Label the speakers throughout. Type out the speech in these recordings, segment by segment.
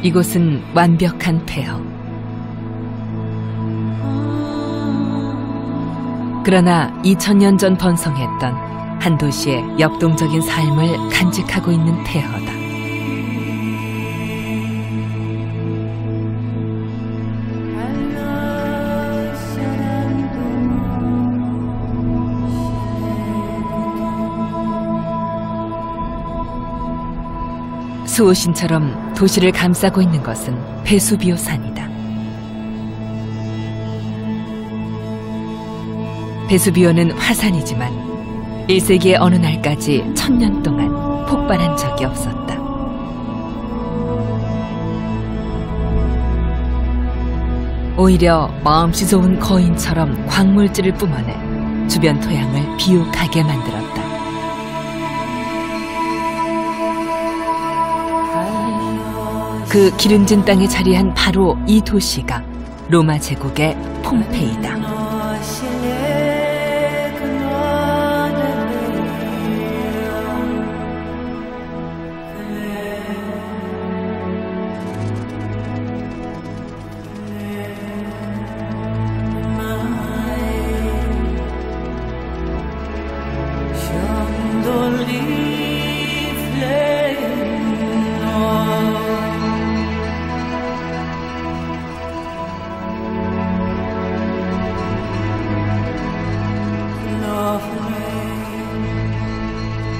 Speaker 1: 이곳은 완벽한 폐허. 그러나 2000년 전 번성했던 한 도시의 역동적인 삶을 간직하고 있는 폐허다. 수호신처럼 도시를 감싸고 있는 것은 베수비오 산이다. 베수비오는 화산이지만 1세기의 어느 날까지 1000년 동안 폭발한 적이 없었다. 오히려 마음씨 좋은 거인처럼 광물질을 뿜어내 주변 토양을 비옥하게 만들었다. 그 기름진 땅에 자리한 바로 이 도시가 로마 제국의 폼페이다.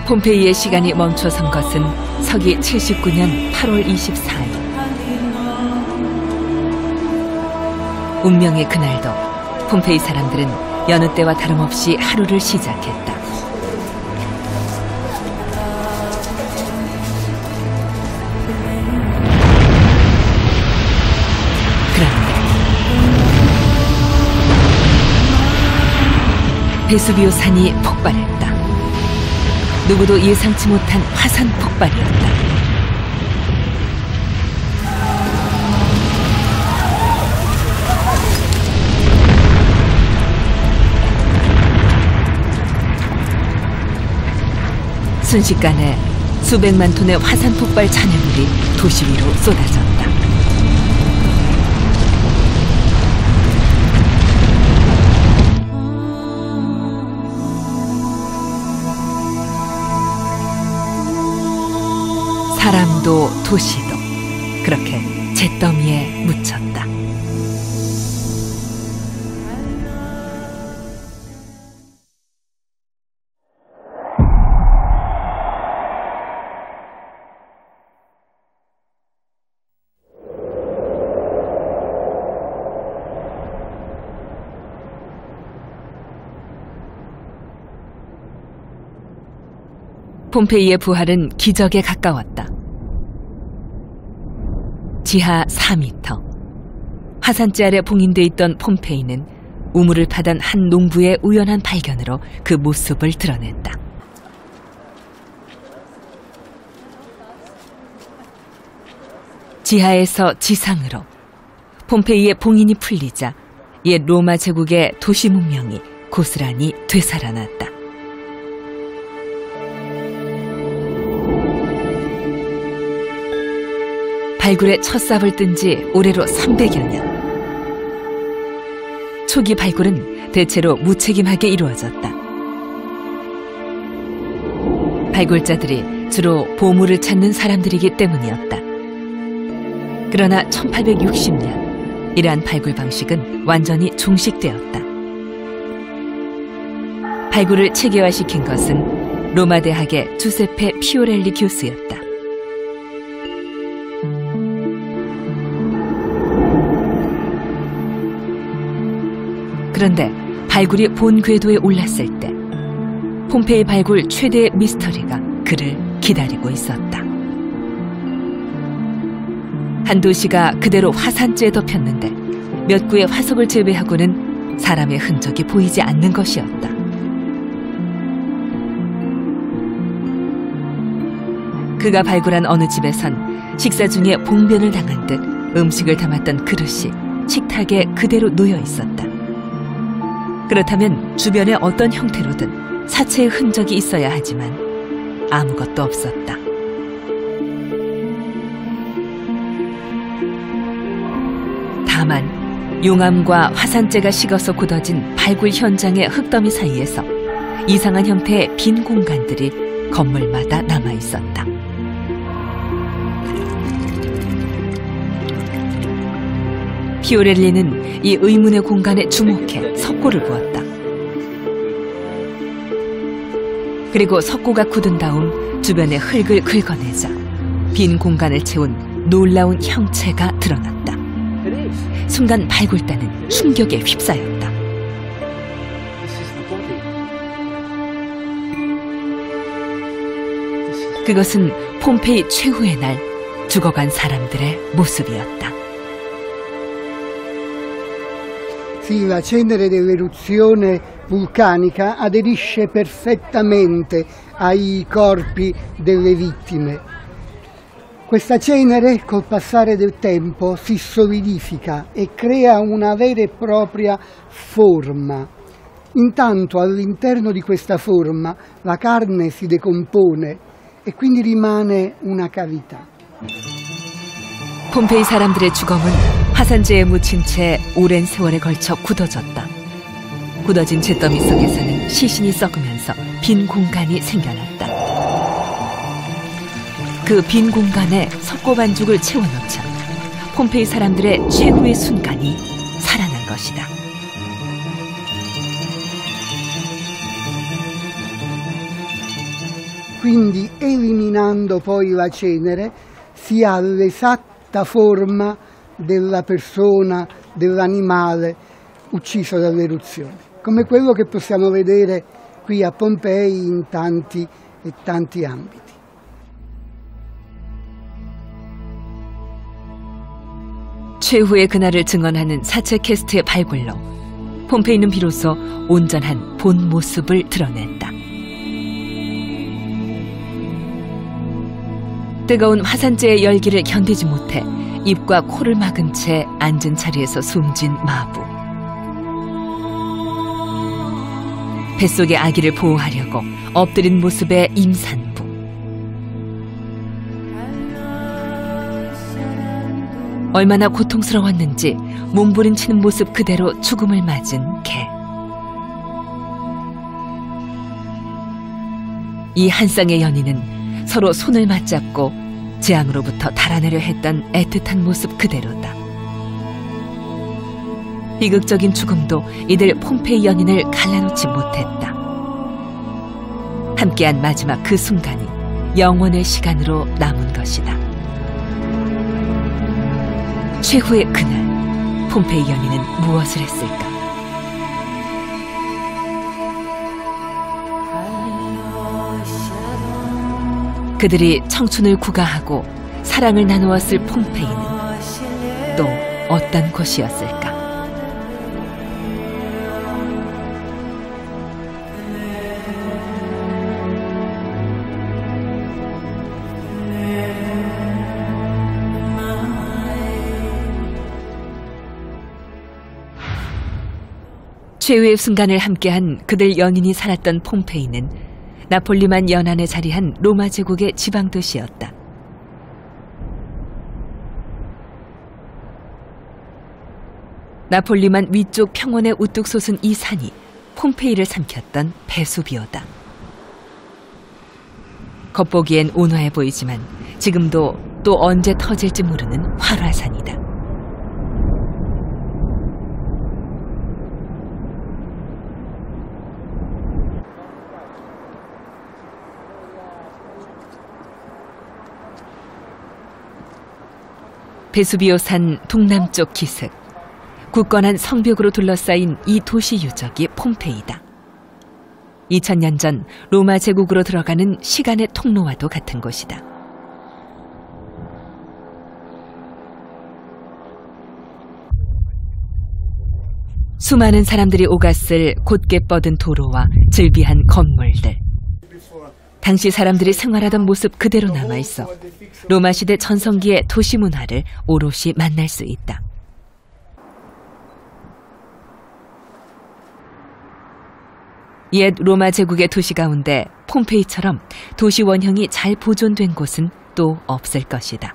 Speaker 1: 폼페이의 시간이 멈춰선 것은 서기 79년 8월 24일. 운명의 그날도 폼페이 사람들은 여느 때와 다름없이 하루를 시작했다. 그런데 베수비오 산이 폭발했다. 누구도 예상치 못한 화산 폭발이었다. 순식간에 수백만 톤의 화산 폭발 잔해물이 도시 위로 쏟아졌다. 사람도 도시도 그렇게 잿더미에 묻혔다. 폼페이의 부활은 기적에 가까웠다. 지하 4m. 화산재 아래 봉인돼 있던 폼페이는 우물을 파던 한 농부의 우연한 발견으로 그 모습을 드러냈다. 지하에서 지상으로 폼페이의 봉인이 풀리자 옛 로마 제국의 도시 문명이 고스란히 되살아났다. 발굴의 첫 삽을 뜬 지 올해로 300여 년. 초기 발굴은 대체로 무책임하게 이루어졌다. 발굴자들이 주로 보물을 찾는 사람들이기 때문이었다. 그러나 1860년 이러한 발굴 방식은 완전히 종식되었다. 발굴을 체계화시킨 것은 로마 대학의 주세페 피오렐리 교수였다. 그런데 발굴이 본 궤도에 올랐을 때 폼페이 발굴 최대의 미스터리가 그를 기다리고 있었다. 한 도시가 그대로 화산재에 덮였는데 몇 구의 화석을 제외하고는 사람의 흔적이 보이지 않는 것이었다. 그가 발굴한 어느 집에선 식사 중에 봉변을 당한 듯 음식을 담았던 그릇이 식탁에 그대로 놓여 있었다. 그렇다면 주변에 어떤 형태로든 사체의 흔적이 있어야 하지만 아무것도 없었다. 다만 용암과 화산재가 식어서 굳어진 발굴 현장의 흙더미 사이에서 이상한 형태의 빈 공간들이 건물마다 남아 있었다. 피오렐리는 이 의문의 공간에 주목해 석고를 부었다. 그리고 석고가 굳은 다음 주변의 흙을 긁어내자 빈 공간을 채운 놀라운 형체가 드러났다. 순간 발굴단은 충격에 휩싸였다. 그것은 폼페이 최후의 날 죽어간 사람들의 모습이었다.
Speaker 2: Sì, la cenere dell'eruzione vulcanica aderisce perfettamente ai corpi delle vittime. Questa cenere col passare del tempo si solidifica e crea una vera e propria forma. Intanto all'interno di questa forma la carne si decompone e quindi rimane una cavità.
Speaker 1: 폼페이 사람들의 주검은 화산재에 묻힌 채 오랜 세월에 걸쳐 굳어졌다. 굳어진 잿더미 속에서는 시신이 썩으면서 빈 공간이 생겨났다. 그 빈 공간에 석고 반죽을 채워넣자 폼페이 사람들의 최후의 순간이 살아난 것이다.
Speaker 2: Quindi eliminando poi la cenere si ha l'esatta forma della persona, dell'animale ucciso dall'eruzione, come quello che possiamo vedere qui a Pompei in tanti e tanti ambiti.
Speaker 1: 최후의 그날을 증언하는 사체 캐스트의 발굴로 폼페이는 비로소 온전한 본 모습을 드러냈다. 뜨거운 화산재의 열기를 견디지 못해 입과 코를 막은 채 앉은 자리에서 숨진 마부. 뱃속의 아기를 보호하려고 엎드린 모습의 임산부. 얼마나 고통스러웠는지 몸부림치는 모습 그대로 죽음을 맞은 개. 이 한 쌍의 연인은 서로 손을 맞잡고 재앙으로부터 달아내려 했던 애틋한 모습 그대로다. 비극적인 죽음도 이들 폼페이 연인을 갈라놓지 못했다. 함께한 마지막 그 순간이 영원의 시간으로 남은 것이다. 최후의 그날, 폼페이 연인은 무엇을 했을까? 그들이 청춘을 구가하고 사랑을 나누었을 폼페이는 또 어떤 곳이었을까? 최후의 순간을 함께한 그들 연인이 살았던 폼페이는 나폴리만 연안에 자리한 로마 제국의 지방 도시였다. 나폴리만 위쪽 평원에 우뚝 솟은 이 산이 폼페이를 삼켰던 베수비오다. 겉보기엔 온화해 보이지만 지금도 또 언제 터질지 모르는 활화산이다. 베수비오산 동남쪽 기슭, 굳건한 성벽으로 둘러싸인 이 도시 유적이 폼페이다. 2000년 전 로마 제국으로 들어가는 시간의 통로와도 같은 곳이다. 수많은 사람들이 오갔을 곧게 뻗은 도로와 즐비한 건물들. 당시 사람들이 생활하던 모습 그대로 남아있어 로마 시대 전성기의 도시 문화를 오롯이 만날 수 있다. 옛 로마 제국의 도시 가운데 폼페이처럼 도시 원형이 잘 보존된 곳은 또 없을 것이다.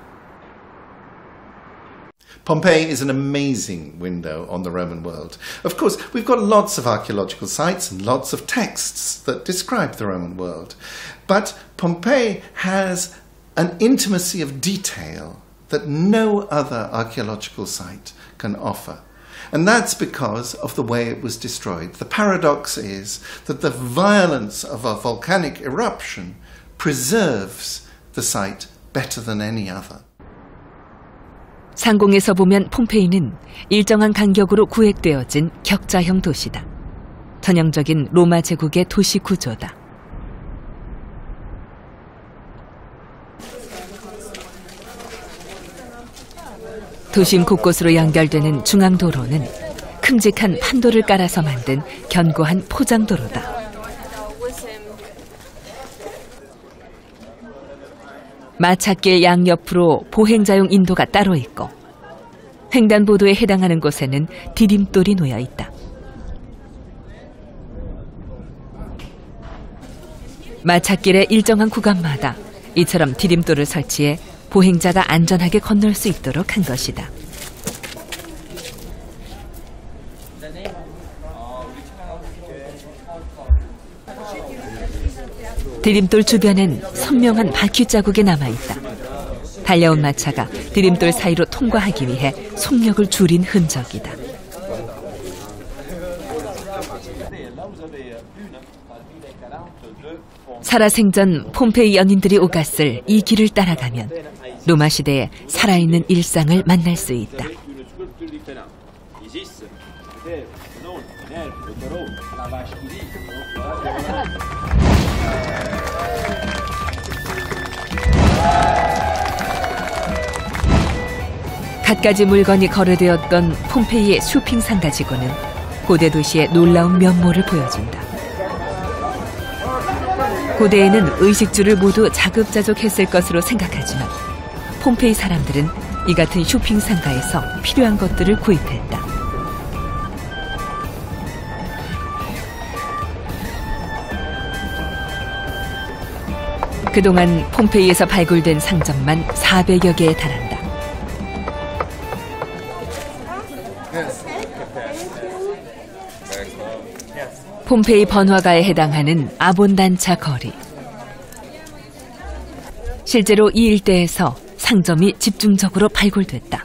Speaker 3: Pompeii is an amazing window on the Roman world. Of course, we've got lots of archaeological sites and lots of texts that describe the Roman world. But Pompeii has an intimacy of detail that no other archaeological site can offer. And that's because of the way it was destroyed. The paradox is that the violence of a volcanic eruption preserves the site better than any other.
Speaker 1: 상공에서 보면 폼페이는 일정한 간격으로 구획되어진 격자형 도시다. 전형적인 로마 제국의 도시 구조다. 도심 곳곳으로 연결되는 중앙도로는 큼직한 판도를 깔아서 만든 견고한 포장도로다. 마찻길 양옆으로 보행자용 인도가 따로 있고 횡단보도에 해당하는 곳에는 디딤돌이 놓여 있다. 마찻길의 일정한 구간마다 이처럼 디딤돌을 설치해 보행자가 안전하게 건널 수 있도록 한 것이다. 디딤돌 주변엔 선명한 바퀴 자국이 남아있다. 달려온 마차가 디딤돌 사이로 통과하기 위해 속력을 줄인 흔적이다. 살아생전 폼페이 연인들이 오갔을 이 길을 따라가면 로마 시대의 살아있는 일상을 만날 수 있다. 갖가지 물건이 거래되었던 폼페이의 쇼핑 상가지구는 고대 도시의 놀라운 면모를 보여준다. 고대에는 의식주를 모두 자급자족했을 것으로 생각하지만 폼페이 사람들은 이 같은 쇼핑 상가에서 필요한 것들을 구입했다. 그동안 폼페이에서 발굴된 상점만 400여 개에 달한다. 폼페이 번화가에 해당하는 아본단차 거리. 실제로 이 일대에서 상점이 집중적으로 발굴됐다.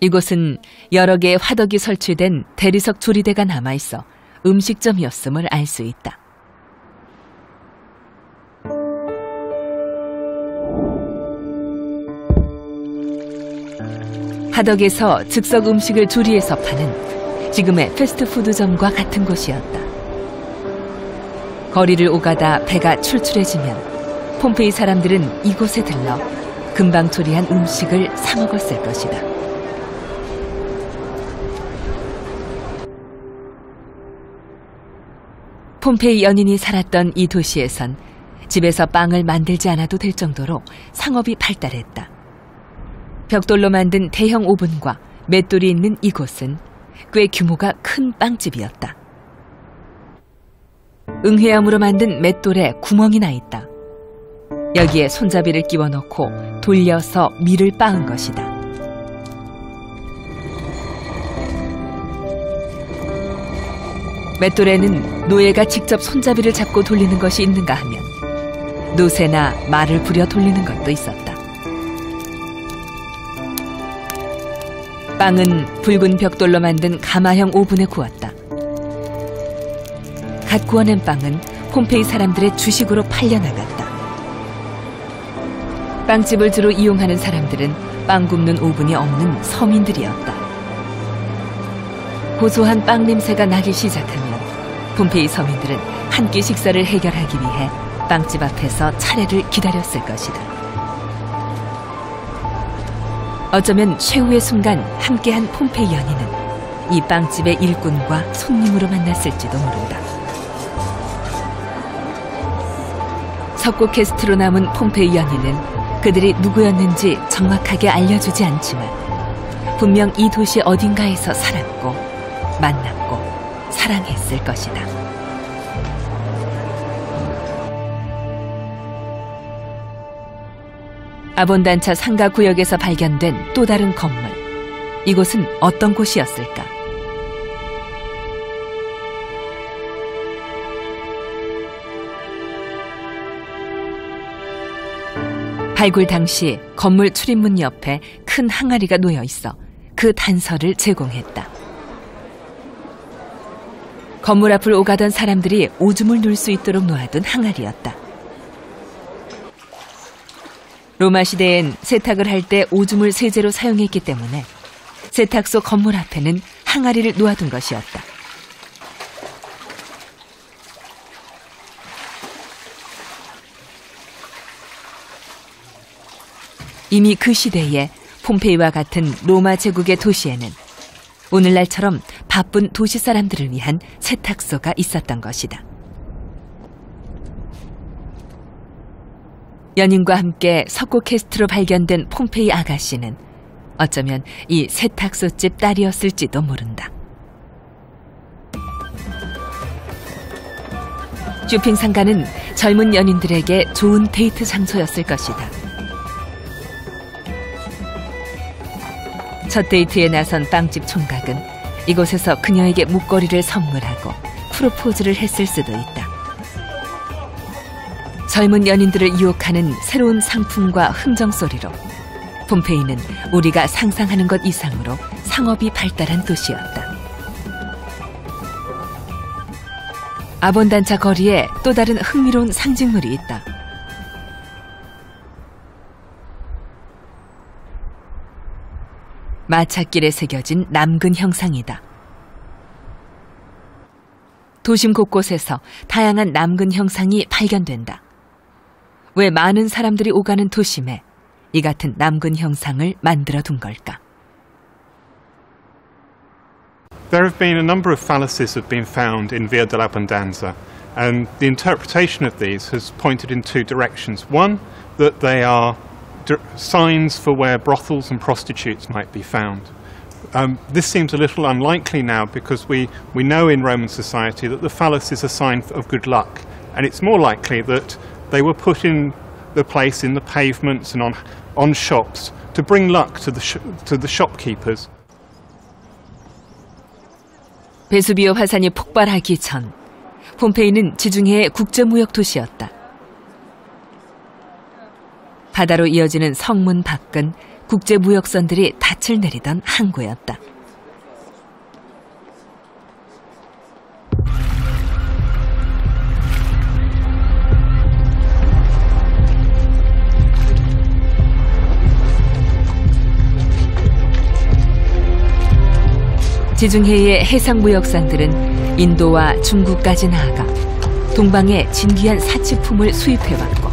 Speaker 1: 이곳은 여러 개의 화덕이 설치된 대리석 조리대가 남아있어 음식점이었음을 알 수 있다. 화덕에서 즉석 음식을 조리해서 파는 지금의 패스트푸드점과 같은 곳이었다. 거리를 오가다 배가 출출해지면 폼페이 사람들은 이곳에 들러 금방 조리한 음식을 사 먹었을 것이다. 폼페이 연인이 살았던 이 도시에선 집에서 빵을 만들지 않아도 될 정도로 상업이 발달했다. 벽돌로 만든 대형 오븐과 맷돌이 있는 이곳은 꽤 규모가 큰 빵집이었다. 응회암으로 만든 맷돌에 구멍이 나 있다. 여기에 손잡이를 끼워 넣고 돌려서 밀을 빻은 것이다. 맷돌에는 노예가 직접 손잡이를 잡고 돌리는 것이 있는가 하면 노새나 말을 부려 돌리는 것도 있었다. 빵은 붉은 벽돌로 만든 가마형 오븐에 구웠다. 갓 구워낸 빵은 폼페이 사람들의 주식으로 팔려나갔다. 빵집을 주로 이용하는 사람들은 빵 굽는 오븐이 없는 서민들이었다. 고소한 빵 냄새가 나기 시작하면 폼페이 서민들은 한 끼 식사를 해결하기 위해 빵집 앞에서 차례를 기다렸을 것이다. 어쩌면 최후의 순간 함께한 폼페이 연인은 이 빵집의 일꾼과 손님으로 만났을지도 모른다. 석고 캐스트로 남은 폼페이 연인은 그들이 누구였는지 정확하게 알려주지 않지만 분명 이 도시 어딘가에서 살았고 만났고 사랑했을 것이다. 아본단차 상가 구역에서 발견된 또 다른 건물. 이곳은 어떤 곳이었을까? 발굴 당시 건물 출입문 옆에 큰 항아리가 놓여 있어 그 단서를 제공했다. 건물 앞을 오가던 사람들이 오줌을 눌 수 있도록 놓아둔 항아리였다. 로마 시대엔 세탁을 할 때 오줌을 세제로 사용했기 때문에 세탁소 건물 앞에는 항아리를 놓아둔 것이었다. 이미 그 시대에 폼페이와 같은 로마 제국의 도시에는 오늘날처럼 바쁜 도시 사람들을 위한 세탁소가 있었던 것이다. 연인과 함께 석고 캐스트로 발견된 폼페이 아가씨는 어쩌면 이 세탁소집 딸이었을지도 모른다. 쇼핑 상가는 젊은 연인들에게 좋은 데이트 장소였을 것이다. 첫 데이트에 나선 빵집 총각은 이곳에서 그녀에게 목걸이를 선물하고 프로포즈를 했을 수도 있다. 젊은 연인들을 유혹하는 새로운 상품과 흥정 소리로 폼페이는 우리가 상상하는 것 이상으로 상업이 발달한 도시였다. 아본단차 거리에 또 다른 흥미로운 상징물이 있다. 마찻길에 새겨진 남근 형상이다. 도심 곳곳에서 다양한 남근 형상이 발견된다. 왜 많은 사람들이 오가는 도심에 이 같은 남근 형상을 만들어 둔 걸까?
Speaker 4: There have been a number of phalluses have been found in Via dell'Abbondanza, and the interpretation of these has pointed in two directions. One, that they are signs for where brothels and prostitutes might be found. This seems a little unlikely now because we know in Roman society that the phallus is a sign of good luck, and it's more likely that they were put in the place in the pavements and on shops to bring luck to the shopkeepers.
Speaker 1: 베수비오 화산이 폭발하기 전 폼페이는 지중해의 국제무역 도시였다. 바다로 이어지는 성문 밖은 국제무역선들이 닻을 내리던 항구였다. 지중해의 해상무역선들은 인도와 중국까지 나아가 동방의 진귀한 사치품을 수입해왔고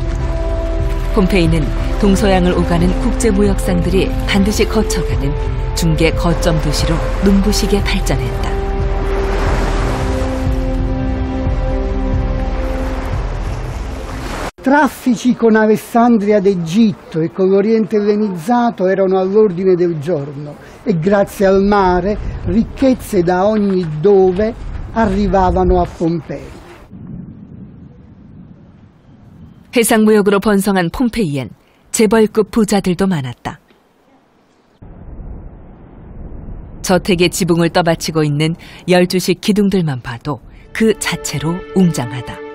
Speaker 1: 폼페이는 동서양을 오가는 국제무역상들이 반드시 거쳐가는 중개 거점 도시로 눈부시게 발전했다.
Speaker 2: Traffici con Alessandria d'Egitto e con l'Oriente ellenizzato erano all'ordine del giorno e grazie al mare ricchezze da ogni dove arrivavano a Pompei.
Speaker 1: 해상무역으로 번성한 폼페이엔 재벌급 부자들도 많았다. 저택의 지붕을 떠받치고 있는 12식 기둥들만 봐도 그 자체로 웅장하다.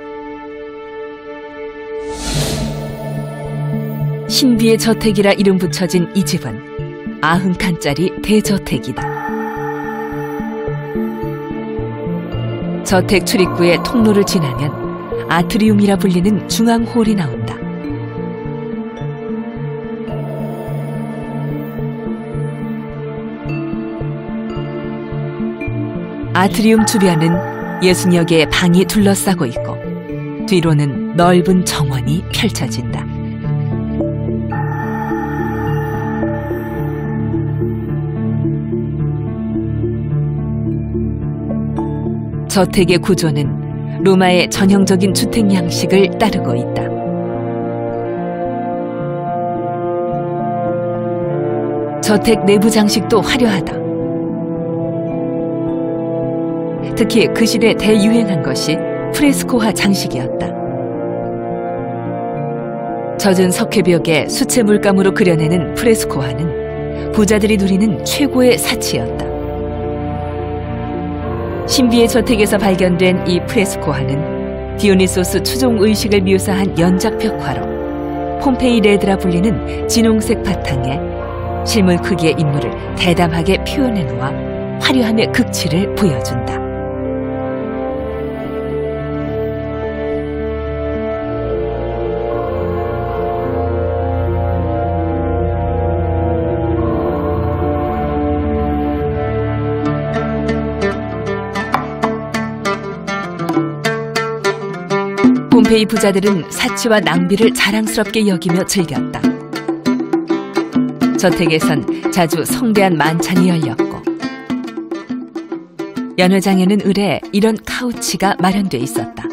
Speaker 1: 신비의 저택이라 이름 붙여진 이 집은 90칸짜리 대저택이다. 저택 출입구의 통로를 지나면 아트리움이라 불리는 중앙홀이 나온다. 아트리움 주변은 60여 개의 방이 둘러싸고 있고 뒤로는 넓은 정원이 펼쳐진다. 저택의 구조는 로마의 전형적인 주택 양식을 따르고 있다. 저택 내부 장식도 화려하다. 특히 그 시대 대유행한 것이 프레스코화 장식이었다. 젖은 석회벽에 수채 물감으로 그려내는 프레스코화는 부자들이 누리는 최고의 사치였다. 신비의 저택에서 발견된 이 프레스코화는 디오니소스 추종 의식을 묘사한 연작 벽화로 폼페이 레드라 불리는 진홍색 바탕에 실물 크기의 인물을 대담하게 표현해 놓아 화려함의 극치를 보여준다. 폼페이 부자들은 사치와 낭비를 자랑스럽게 여기며 즐겼다. 저택에선 자주 성대한 만찬이 열렸고 연회장에는 을에 이런 카우치가 마련돼 있었다.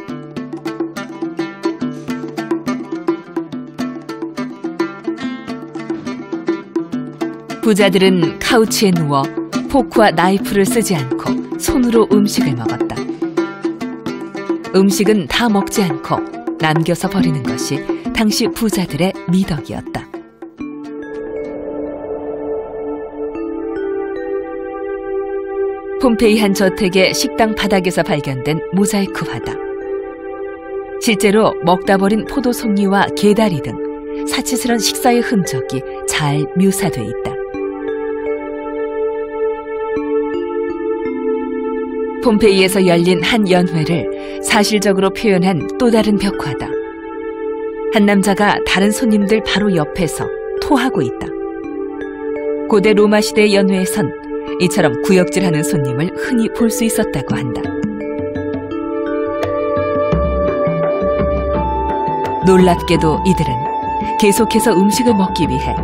Speaker 1: 부자들은 카우치에 누워 포크와 나이프를 쓰지 않고 손으로 음식을 먹었다. 음식은 다 먹지 않고 남겨서 버리는 것이 당시 부자들의 미덕이었다. 폼페이 한 저택의 식당 바닥에서 발견된 모자이크 화다. 실제로 먹다 버린 포도송이와 개다리 등 사치스런 식사의 흔적이 잘 묘사돼 있다. 폼페이에서 열린 한 연회를 사실적으로 표현한 또 다른 벽화다. 한 남자가 다른 손님들 바로 옆에서 토하고 있다. 고대 로마 시대의 연회에선 이처럼 구역질하는 손님을 흔히 볼 수 있었다고 한다. 놀랍게도 이들은 계속해서 음식을 먹기 위해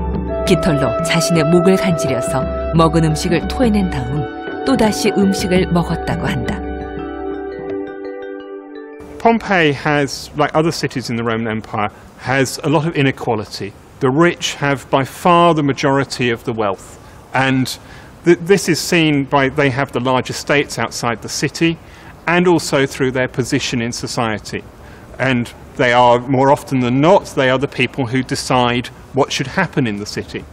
Speaker 1: 깃털로 자신의 목을 간지려서 먹은 음식을 토해낸 다음 또다시 음식을 먹었다고 한다.
Speaker 4: Pompeii has, like other cities in the Roman Empire, has a lot of inequality. The rich have by far the majority of the wealth, and this is seen by they have the large estates outside the city, and also through their position in society. And they are, more often than not, they are the people who decide what should happen in the city.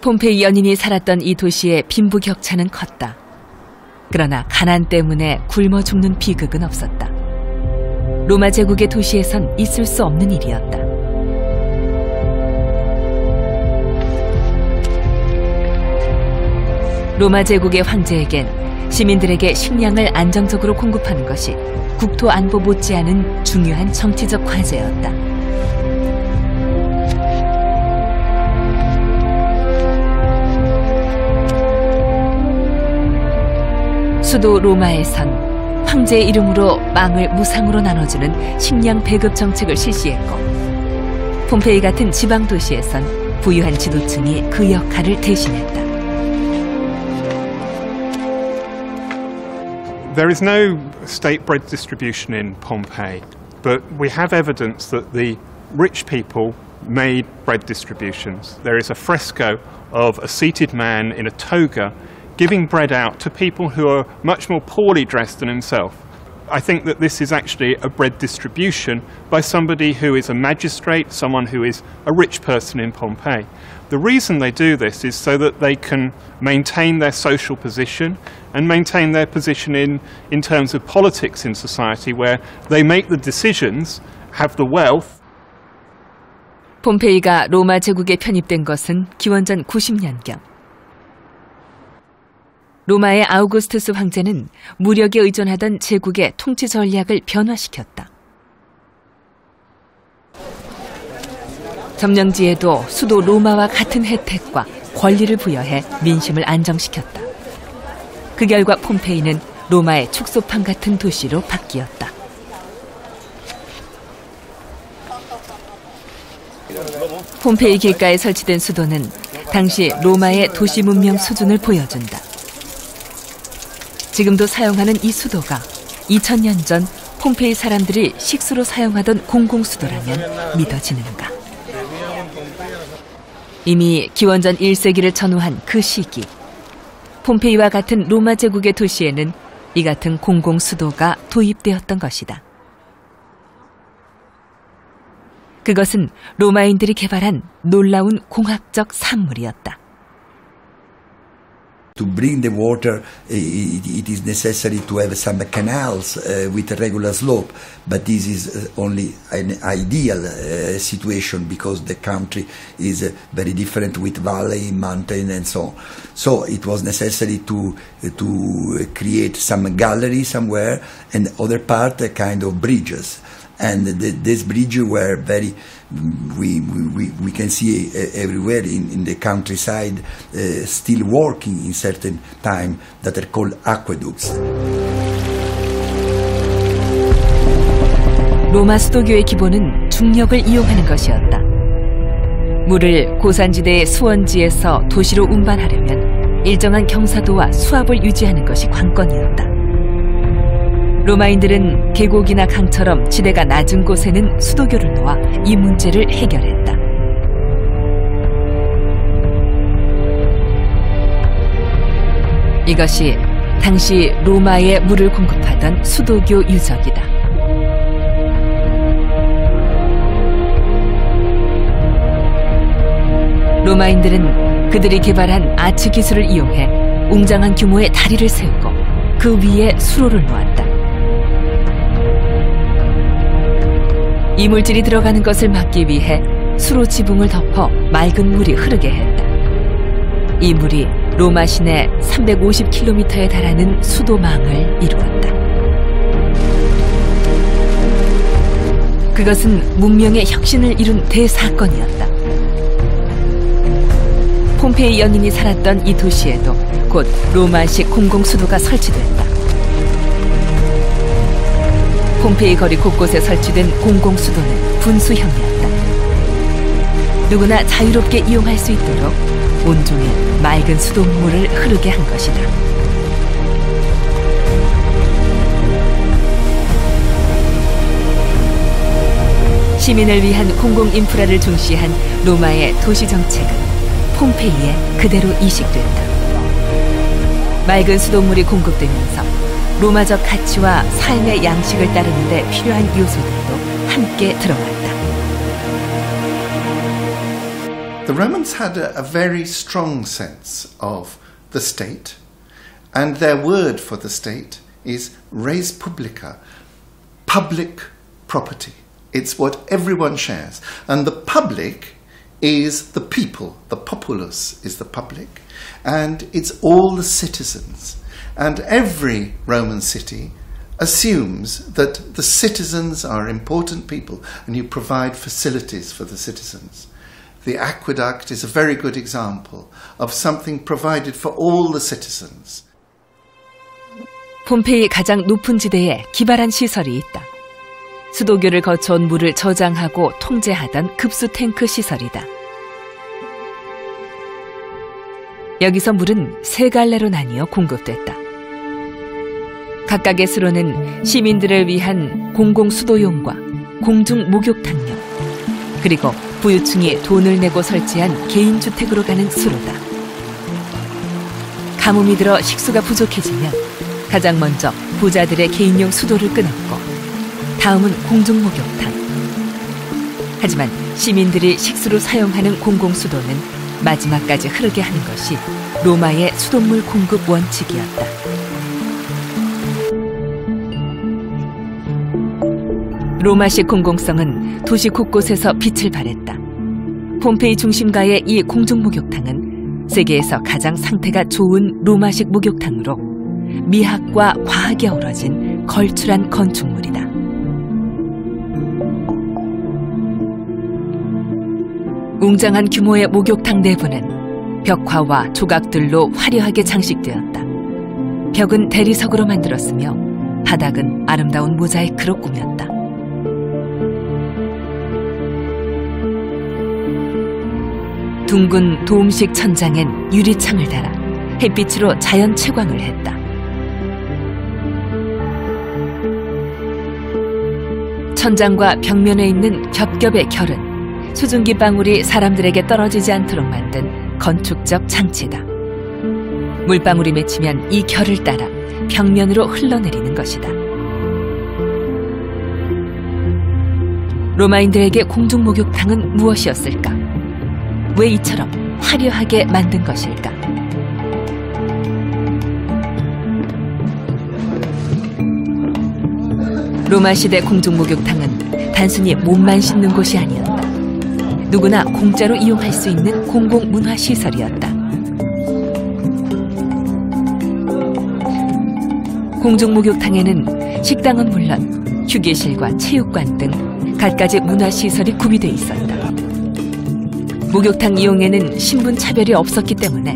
Speaker 1: 폼페이 연인이 살았던 이 도시의 빈부격차는 컸다. 그러나 가난 때문에 굶어 죽는 비극은 없었다. 로마 제국의 도시에선 있을 수 없는 일이었다. 로마 제국의 황제에겐 시민들에게 식량을 안정적으로 공급하는 것이 국토 안보 못지않은 중요한 정치적 과제였다. 수도 로마에선 황제의 이름으로 빵을 무상으로 나눠주는 식량 배급 정책을 실시했고 폼페이 같은 지방 도시에선 부유한 지도층이 그 역할을 대신했다.
Speaker 4: There is no state bread distribution in Pompeii, but we have evidence that the rich people made bread distributions. There is a fresco of a seated man in a toga giving bread out to people who are much more poorly dressed than himself. I think that this is actually a bread distribution by somebody who is a magistrate, someone who is a rich person in Pompeii. The reason they do this is so that they can maintain their social position and maintain their position in terms of politics in society, where they make the decisions, have the wealth.
Speaker 1: 폼페이가 로마 제국에 편입된 것은 기원전 90년경. 로마의 아우구스투스 황제는 무력에 의존하던 제국의 통치 전략을 변화시켰다. 점령지에도 수도 로마와 같은 혜택과 권리를 부여해 민심을 안정시켰다. 그 결과 폼페이는 로마의 축소판 같은 도시로 바뀌었다. 폼페이 길가에 설치된 수도는 당시 로마의 도시 문명 수준을 보여준다. 지금도 사용하는 이 수도가 2000년 전 폼페이 사람들이 식수로 사용하던 공공수도라면 믿어지는가. 이미 기원전 1세기를 전후한 그 시기, 폼페이와 같은 로마 제국의 도시에는 이 같은 공공수도가 도입되었던 것이다. 그것은 로마인들이 개발한 놀라운 공학적 산물이었다.
Speaker 5: To bring the water, it is necessary to have some canals with a regular slope, but this is only an ideal situation because the country is very different with valley, mountain and so on. So it was necessary to create some gallery somewhere and other part a kind of bridges. And these bridges were very, we can see everywhere in the countryside still working in certain time that are called aqueducts.
Speaker 1: 로마 수도교의 기본은 중력을 이용하는 것이었다. 물을 고산지대의 수원지에서 도시로 운반하려면 일정한 경사도와 수압을 유지하는 것이 관건이었다. 로마인들은 계곡이나 강처럼 지대가 낮은 곳에는 수도교를 놓아 이 문제를 해결했다. 이것이 당시 로마에 물을 공급하던 수도교 유적이다. 로마인들은 그들이 개발한 아치 기술을 이용해 웅장한 규모의 다리를 세우고 그 위에 수로를 놓았다. 이물질이 들어가는 것을 막기 위해 수로 지붕을 덮어 맑은 물이 흐르게 했다. 이 물이 로마 시내 350km에 달하는 수도망을 이루었다. 그것은 문명의 혁신을 이룬 대사건이었다. 폼페이 연인이 살았던 이 도시에도 곧 로마식 공공수도가 설치됐다. 폼페이 거리 곳곳에 설치된 공공수도는 분수형이었다. 누구나 자유롭게 이용할 수 있도록 온종일 맑은 수돗물을 흐르게 한 것이다. 시민을 위한 공공인프라를 중시한 로마의 도시정책은 폼페이에 그대로 이식됐다. 맑은 수돗물이 공급되면서 로마적 가치와 삶의 양식을 따르는 데 필요한 요소들도 함께 들어갔다.
Speaker 3: The Romans had a very strong sense of the state, and their word for the state is res publica, public property. It's what everyone shares. And the public is the people. The populace is the public. And it's all the citizens. And every Roman city assumes that the citizens are important people and you provide facilities for the citizens. The aqueduct is a very good example of something provided for all the citizens.
Speaker 1: 폼페이 가장 높은 지대에 기발한 시설이 있다. 수도교를 거쳐온 물을 저장하고 통제하던 급수 탱크 시설이다. 여기서 물은 세 갈래로 나뉘어 공급됐다. 각각의 수로는 시민들을 위한 공공수도용과 공중목욕탕용, 그리고 부유층이 돈을 내고 설치한 개인주택으로 가는 수로다. 가뭄이 들어 식수가 부족해지면 가장 먼저 부자들의 개인용 수도를 끊었고 다음은 공중목욕탕. 하지만 시민들이 식수로 사용하는 공공수도는 마지막까지 흐르게 하는 것이 로마의 수돗물 공급 원칙이었다. 로마식 공공성은 도시 곳곳에서 빛을 발했다. 폼페이 중심가의 이 공중목욕탕은 세계에서 가장 상태가 좋은 로마식 목욕탕으로 미학과 과학이 어우러진 걸출한 건축물이다. 웅장한 규모의 목욕탕 내부는 벽화와 조각들로 화려하게 장식되었다. 벽은 대리석으로 만들었으며 바닥은 아름다운 모자이크로 꾸몄다. 둥근 도움식 천장엔 유리창을 달아 햇빛으로 자연 채광을 했다. 천장과 벽면에 있는 겹겹의 결은 수증기 방울이 사람들에게 떨어지지 않도록 만든 건축적 장치다. 물방울이 맺히면 이 결을 따라 벽면으로 흘러내리는 것이다. 로마인들에게 공중목욕탕은 무엇이었을까? 왜 이처럼 화려하게 만든 것일까? 로마 시대 공중목욕탕은 단순히 몸만 씻는 곳이 아니었다. 누구나 공짜로 이용할 수 있는 공공문화시설이었다. 공중목욕탕에는 식당은 물론 휴게실과 체육관 등 갖가지 문화시설이 구비돼 있었다. 목욕탕 이용에는 신분 차별이 없었기 때문에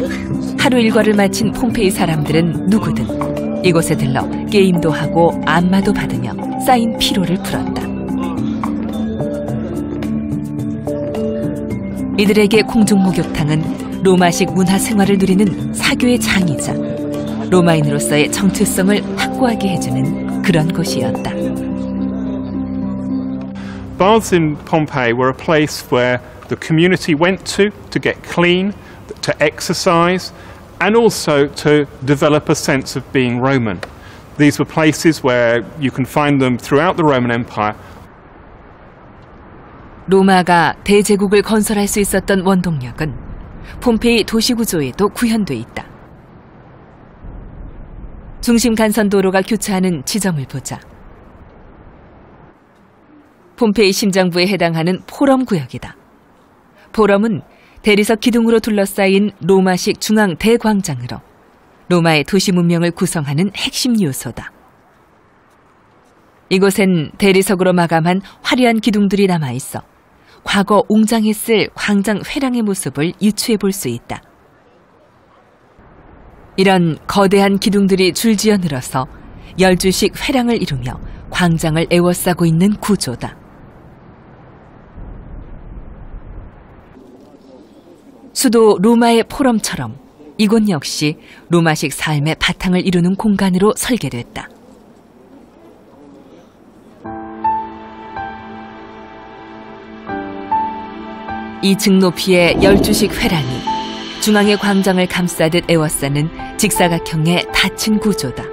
Speaker 1: 하루 일과를 마친 폼페이 사람들은 누구든 이곳에 들러 게임도 하고 안마도 받으며 쌓인 피로를 풀었다. 이들에게 공중목욕탕은 로마식 문화생활을 누리는 사교의 장이자 로마인으로서의 정체성을 확고하게 해주는 그런 곳이었다.
Speaker 4: Baths in Pompeii were a place where the community went to get clean, to exercise, and also to develop a sense of being Roman. These were places where you can find them throughout the Roman Empire.
Speaker 1: 로마가 대제국을 건설할 수 있었던 원동력은 폼페이 도시구조에도 구현돼 있다. 중심 간선도로가 교차하는 지점을 보자. 폼페이 심장부에 해당하는 포럼 구역이다. 포럼은 대리석 기둥으로 둘러싸인 로마식 중앙 대광장으로 로마의 도시 문명을 구성하는 핵심 요소다. 이곳엔 대리석으로 마감한 화려한 기둥들이 남아있어 과거 웅장했을 광장 회랑의 모습을 유추해 볼 수 있다. 이런 거대한 기둥들이 줄지어 늘어서 열주식 회랑을 이루며 광장을 에워싸고 있는 구조다. 수도 로마의 포럼처럼 이곳 역시 로마식 삶의 바탕을 이루는 공간으로 설계됐다. 이 층 높이의 열주식 회랑이 중앙의 광장을 감싸듯 에워싸는 직사각형의 닫힌 구조다.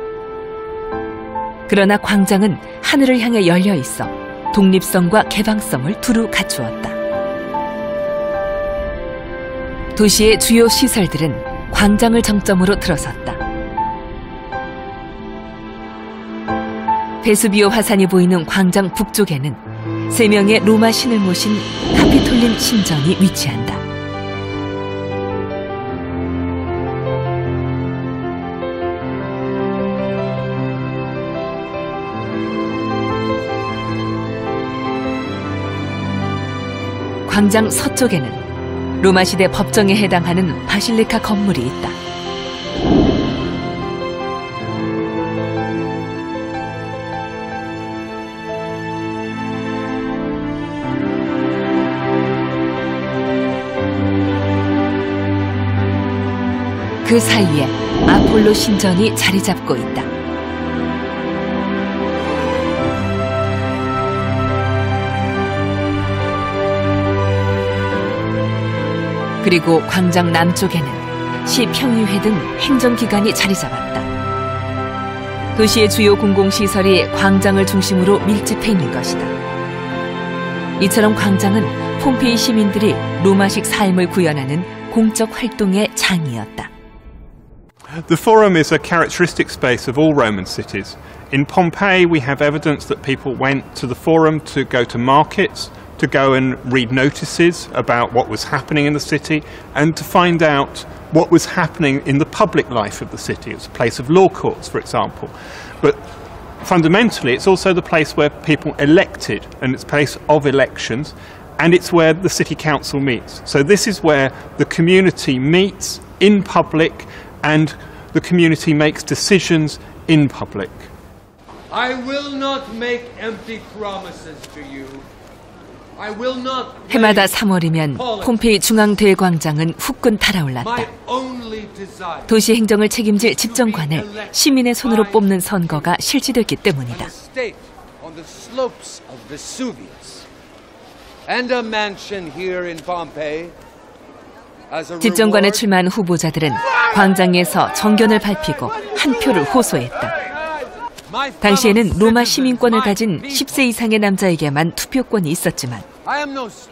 Speaker 1: 그러나 광장은 하늘을 향해 열려 있어 독립성과 개방성을 두루 갖추었다. 도시의 주요 시설들은 광장을 정점으로 들어섰다. 베수비오 화산이 보이는 광장 북쪽에는 3명의 로마 신을 모신 카피톨린 신전이 위치한다. 광장 서쪽에는 로마 시대 법정에 해당하는 바실리카 건물이 있다. 그 사이에 아폴로 신전이 자리 잡고 있다. 그리고 광장 남쪽에는 시평의회 등 행정기관이 자리 잡았다. 도시의 주요 공공시설이 광장을 중심으로 밀집해 있는 것이다. 이처럼 광장은 폼페이 시민들이 로마식 삶을 구현하는 공적 활동의 장이었다.
Speaker 4: The Forum is a characteristic space of all Roman cities. In Pompeii, we have evidence that people went to the Forum to go to markets, to go and read notices about what was happening in the city, and to find out what was happening in the public life of the city. It's a place of law courts, for example. But fundamentally, it's also the place where people elected, and it's a place of elections, and it's where the city council meets. So this is where the community meets in public, and the community makes decisions in public.
Speaker 6: I will not make empty promises to you. I will not.
Speaker 1: 해마다 3월이면 폼페이 중앙대광장은 후끈 달아올랐다. 도시 행정을 책임질 집정관을 시민의 손으로 뽑는 선거가 실시됐기 때문이다. 집정관에 출마한 후보자들은 광장에서 정견을 밟히고 한 표를 호소했다. 당시에는 로마 시민권을 가진 10세 이상의 남자에게만 투표권이 있었지만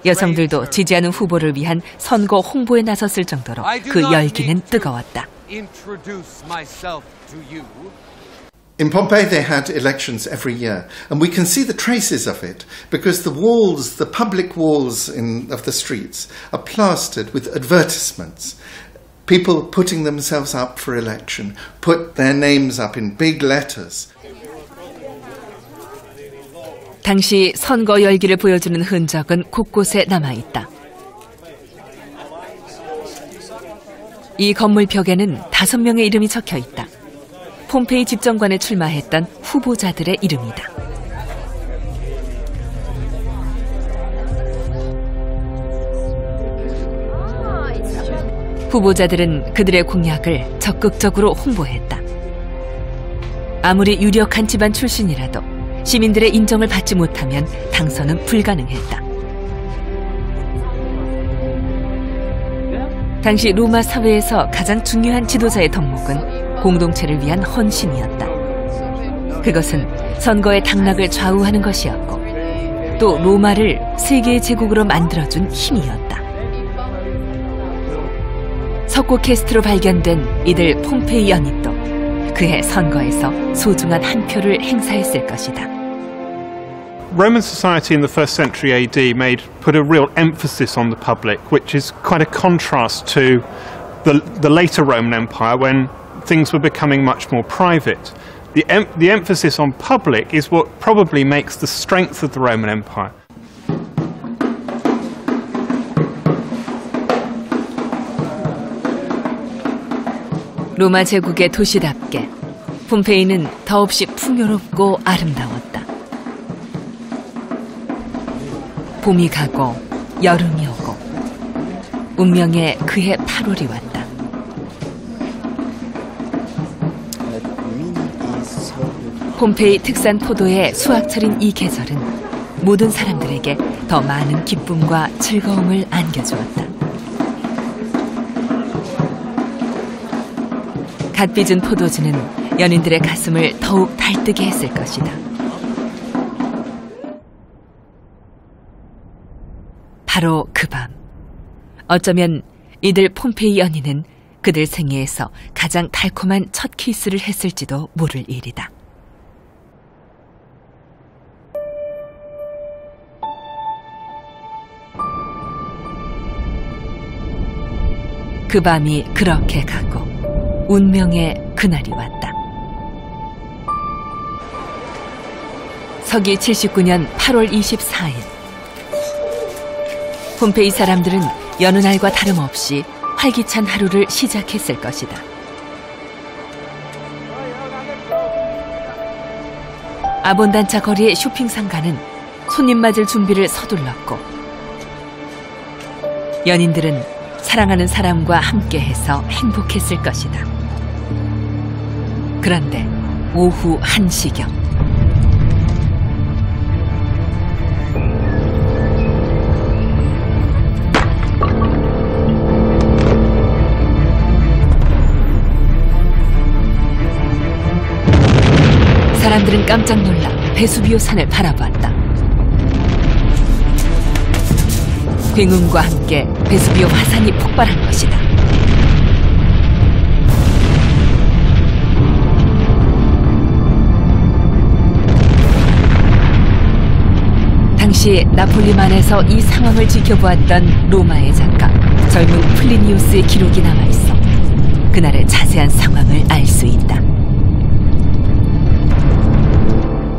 Speaker 1: 여성들도 지지하는 후보를 위한 선거 홍보에 나섰을 정도로 그 열기는 뜨거웠다.
Speaker 3: In Pompeii they had elections every year, and we can see the traces of it because the walls, the public walls of the streets are plastered with advertisements. People putting themselves up for election, put their names up in big letters.
Speaker 1: 당시 선거 열기를 보여주는 흔적은 곳곳에 남아있다. 이 건물 벽에는 5명의 이름이 적혀있다. 폼페이 집정관에 출마했던 후보자들의 이름이다. 후보자들은 그들의 공약을 적극적으로 홍보했다. 아무리 유력한 집안 출신이라도 시민들의 인정을 받지 못하면 당선은 불가능했다. 당시 로마 사회에서 가장 중요한 지도자의 덕목은 공동체를 위한 헌신이었다. 그것은 선거의 당락을 좌우하는 것이었고 또 로마를 세계의 제국으로 만들어준 힘이었다. 석고 캐스트로 발견된 이들 폼페이 연인도 그의 선거에서 소중한 한 표를 행사했을 것이다.
Speaker 4: Roman society in the 1st century AD put a real emphasis on the public, which is quite a contrast to the later Roman Empire when things were becoming much more private. The emphasis on public is what probably makes the strength of the Roman Empire.
Speaker 1: 로마 제국의 도시답게 폼페이는 더없이 풍요롭고 아름다웠다. 봄이 가고 여름이 오고 운명의 그해 8월이 왔다. 폼페이 특산 포도의 수확철인 이 계절은 모든 사람들에게 더 많은 기쁨과 즐거움을 안겨주었다. 갓 빚은 포도주는 연인들의 가슴을 더욱 달뜨게 했을 것이다. 바로 그 밤, 어쩌면 이들 폼페이 연인은 그들 생애에서 가장 달콤한 첫 키스를 했을지도 모를 일이다. 그 밤이 그렇게 가고 운명의 그날이 왔다. 서기 79년 8월 24일 폼페이 사람들은 여느 날과 다름없이 활기찬 하루를 시작했을 것이다. 아본단차 거리의 쇼핑 상가는 손님 맞을 준비를 서둘렀고 연인들은 사랑하는 사람과 함께해서 행복했을 것이다. 그런데 오후 1시경 사람들은 깜짝 놀라 베수비오 산을 바라보았다. 굉음과 함께 베수비오 화산이 폭발한 것이다. 당시 나폴리만에서 이 상황을 지켜보았던 로마의 작가 젊은 플리니우스의 기록이 남아있어 그날의 자세한 상황을 알 수 있다.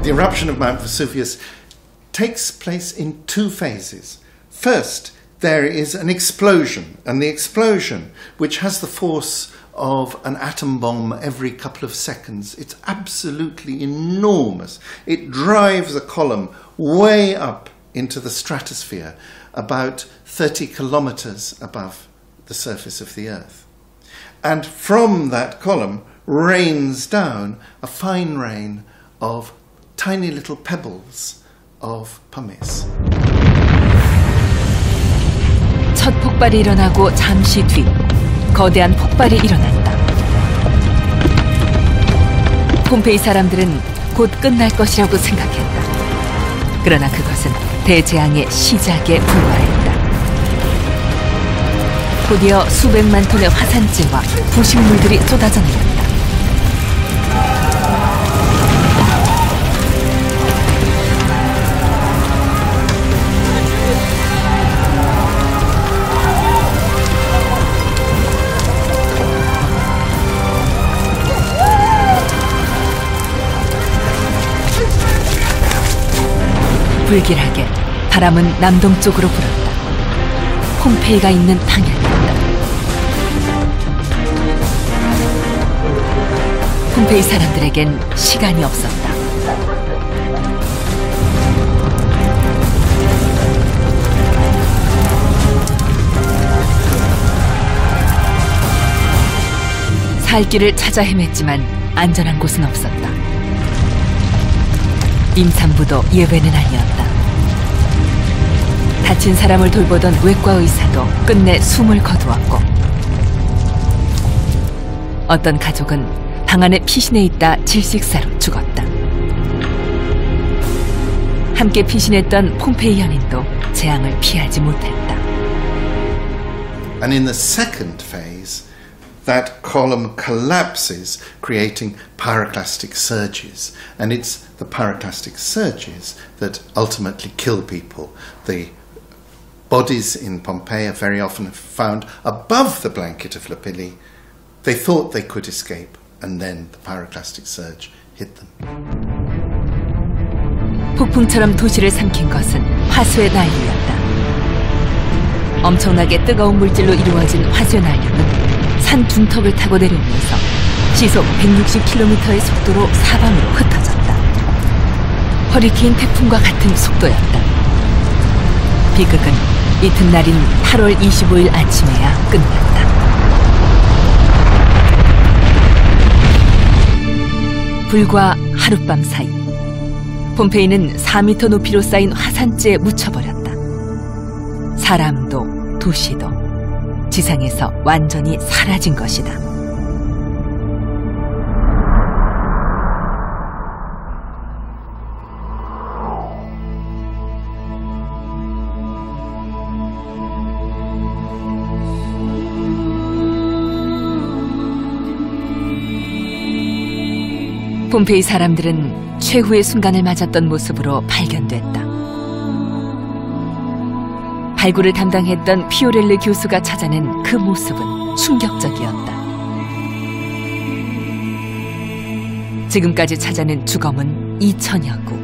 Speaker 3: The eruption of Mount Vesuvius takes place in two phases. First, there is an explosion, and the explosion, which has the force of an atom bomb every couple of seconds, it's absolutely enormous. It drives a column way up into the stratosphere, about 30 kilometers above the surface of the Earth. And from that column rains down a fine rain of tiny little pebbles of pumice.
Speaker 1: 첫 폭발이 일어나고 잠시 뒤 거대한 폭발이 일어났다. 폼페이 사람들은 곧 끝날 것이라고 생각했다. 그러나 그것은 대재앙의 시작에 불과했다. 곧이어 수백만 톤의 화산재와 부식물들이 쏟아져 내렸다. 불길하게 바람은 남동쪽으로 불었다. 폼페이가 있는 방향이었다. 폼페이 사람들에겐 시간이 없었다. 살 길을 찾아 헤맸지만 안전한 곳은 없었다. 임산부도 예외는 아니었다. 다친 사람을 돌보던 외과 의사도 끝내 숨을 거두었고, 어떤 가족은 방 안에 피신해 있다 질식사로 죽었다. 함께 피신했던 폼페이 연인도 재앙을 피하지 못했다.
Speaker 3: And in the second phase, that column collapses, creating pyroclastic surges. And it's the pyroclastic surges that ultimately kill people. The bodies in Pompeii are very often found above the blanket of Lapilli. They thought they could escape, and then the pyroclastic surge hit them.
Speaker 1: 폭풍처럼 도시를 삼킨 것은 화수의 난류였다. 엄청나게 뜨거운 물질로 이루어진 화수의 난류는 산 둔턱을 타고 내려오면서 시속 160km의 속도로 사방으로 흩어졌다. 허리케인 태풍과 같은 속도였다. 비극은 이튿날인 8월 25일 아침에야 끝났다. 불과 하룻밤 사이 폼페이는 4m 높이로 쌓인 화산재에 묻혀버렸다. 사람도 도시도 지상에서 완전히 사라진 것이다. 폼페이 사람들은 최후의 순간을 맞았던 모습으로 발견됐다. 발굴을 담당했던 피오렐르 교수가 찾아낸 그 모습은 충격적이었다. 지금까지 찾아낸 주검은 2000여 구.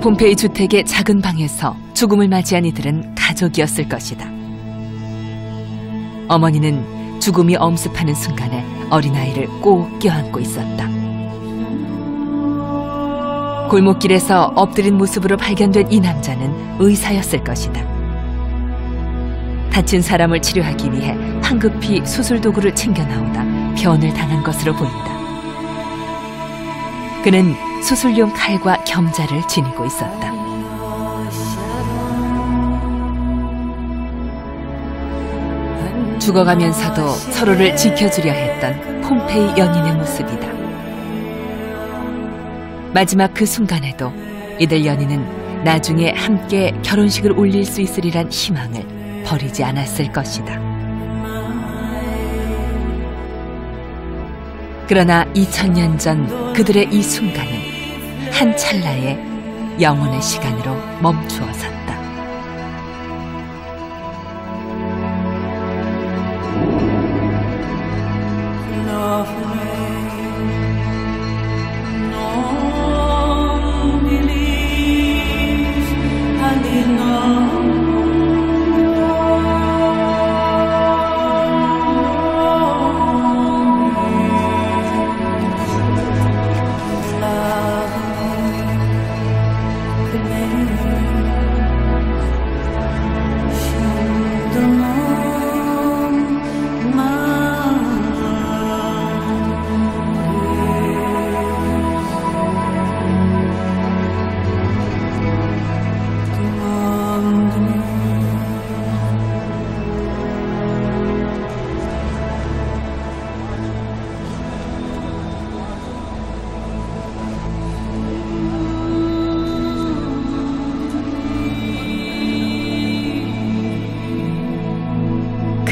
Speaker 1: 폼페이 주택의 작은 방에서 죽음을 맞이한 이들은 가족이었을 것이다. 어머니는 죽음이 엄습하는 순간에 어린아이를 꼭 껴안고 있었다. 골목길에서 엎드린 모습으로 발견된 이 남자는 의사였을 것이다. 다친 사람을 치료하기 위해 황급히 수술 도구를 챙겨 나오다 변을 당한 것으로 보인다. 그는 수술용 칼과 겸자를 지니고 있었다. 죽어가면서도 서로를 지켜주려 했던 폼페이 연인의 모습이다. 마지막 그 순간에도 이들 연인은 나중에 함께 결혼식을 올릴 수 있으리란 희망을 버리지 않았을 것이다. 그러나 2000년 전 그들의 이 순간은 한 찰나의 영원의 시간으로 멈추어 섰다.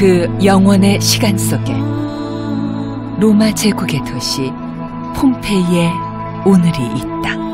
Speaker 1: 그 영원의 시간 속에 로마 제국의 도시 폼페이에 오늘이 있다.